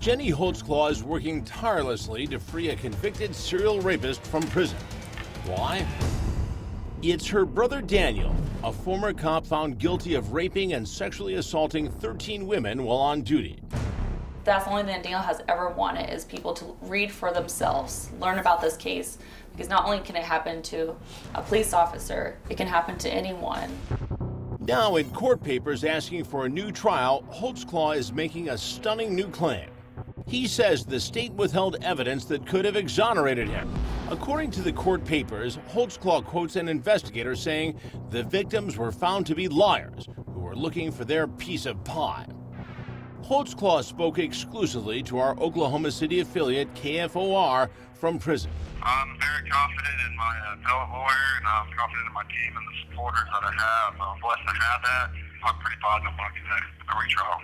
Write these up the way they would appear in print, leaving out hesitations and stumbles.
Jenny Holtzclaw is working tirelessly to free a convicted serial rapist from prison. Why? It's her brother Daniel, a former cop found guilty of raping and sexually assaulting 13 women while on duty. That's the only thing Daniel has ever wanted, is people to read for themselves, learn about this case, because not only can it happen to a police officer, it can happen to anyone. Now in court papers asking for a new trial, Holtzclaw is making a stunning new claim. He says the state withheld evidence that could have exonerated him. According to the court papers, Holtzclaw quotes an investigator saying the victims were found to be liars who were looking for their piece of pie. Holtzclaw spoke exclusively to our Oklahoma City affiliate KFOR from prison. I'm very confident in my appellate lawyer, and I'm confident in my team and the supporters that I have. I'm blessed to have that. I'm pretty positive I can a retrial.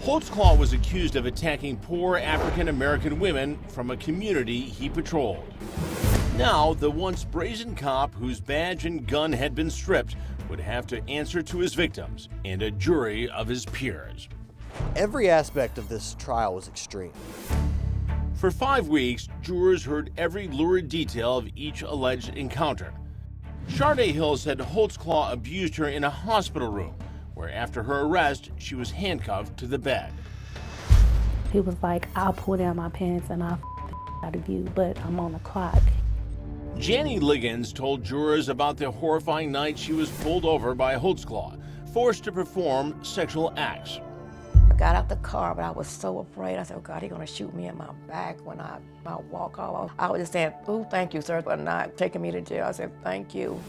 Holtzclaw was accused of attacking poor African-American women from a community he patrolled. Now, the once brazen cop whose badge and gun had been stripped would have to answer to his victims and a jury of his peers. Every aspect of this trial was extreme. For 5 weeks, jurors heard every lurid detail of each alleged encounter. Sharday Hill said Holtzclaw abused her in a hospital room, where after her arrest, she was handcuffed to the bed. He was like, I'll pull down my pants and I'll out of you, but I'm on the clock. Jannie Liggins told jurors about the horrifying night she was pulled over by Holtzclaw, forced to perform sexual acts. I got out the car, but I was so afraid. I said, oh God, he's gonna shoot me in my back when I walk off. I was just saying, oh, thank you, sir, for not taking me to jail. I said, thank you.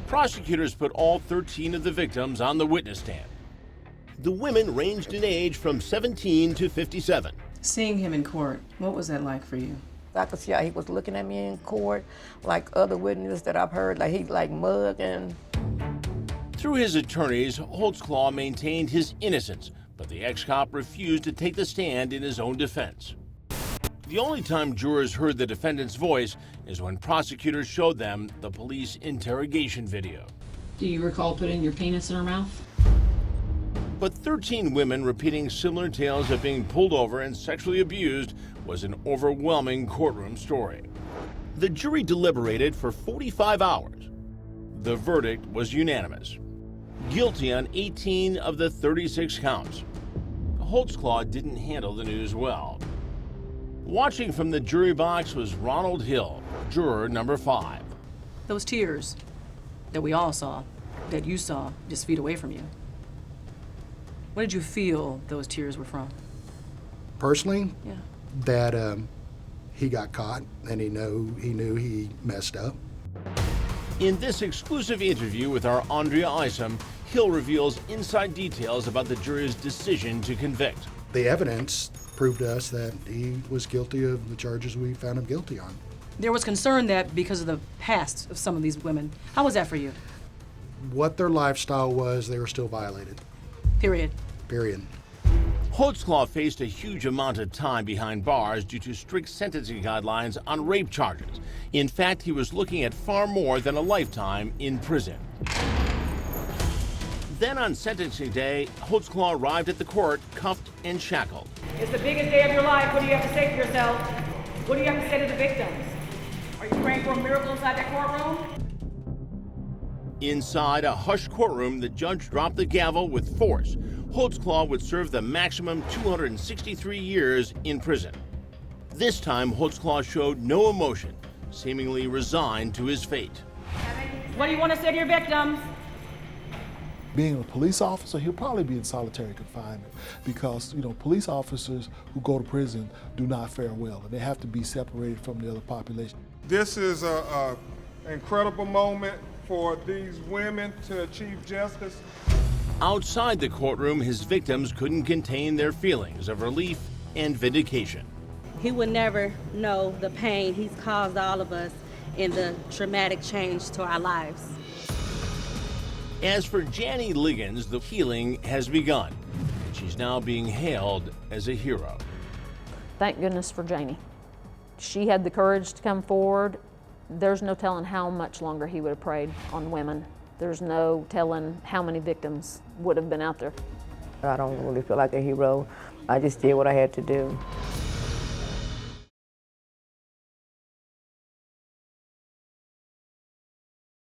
Prosecutors put all 13 of the victims on the witness stand. The women ranged in age from 17 to 57. Seeing him in court, what was that like for you? I could see how he was looking at me in court, like other witnesses that I've heard, like he mugging. Through his attorneys, Holtzclaw maintained his innocence, but the ex-cop refused to take the stand in his own defense. The only time jurors heard the defendant's voice is when prosecutors showed them the police interrogation video. Do you recall putting your penis in her mouth? But 13 women repeating similar tales of being pulled over and sexually abused was an overwhelming courtroom story. The jury deliberated for 45 hours. The verdict was unanimous. Guilty on 18 of the 36 counts. Holtzclaw didn't handle the news well. Watching from the jury box was Ronald Hill, juror number 5. Those tears that we all saw, that you saw just feet away from you. What did you feel those tears were from? Personally, yeah. That he got caught and he knew he messed up. In this exclusive interview with our Andrea Isom, Hill reveals inside details about the jury's decision to convict. The evidence proved to us that he was guilty of the charges we found him guilty on. There was concern that because of the past of some of these women. How was that for you? What their lifestyle was, they were still violated. Period. Period. Holtzclaw faced a huge amount of time behind bars due to strict sentencing guidelines on rape charges. In fact, he was looking at far more than a lifetime in prison. Then on sentencing day, Holtzclaw arrived at the court, cuffed and shackled. It's the biggest day of your life. What do you have to say to yourself? What do you have to say to the victims? Are you praying for a miracle inside that courtroom? Inside a hushed courtroom, the judge dropped the gavel with force. Holtzclaw would serve the maximum 263 years in prison. This time, Holtzclaw showed no emotion, seemingly resigned to his fate. What do you want to say to your victims? Being a police officer, he'll probably be in solitary confinement because, police officers who go to prison do not fare well, and they have to be separated from the other population. This is an incredible moment for these women to achieve justice. Outside the courtroom, his victims couldn't contain their feelings of relief and vindication. He would never know the pain he's caused all of us and the traumatic change to our lives. As for Jannie Liggins, the healing has begun, and she's now being hailed as a hero. Thank goodness for Jannie. She had the courage to come forward. There's no telling how much longer he would have preyed on women. There's no telling how many victims would have been out there. I don't really feel like a hero. I just did what I had to do.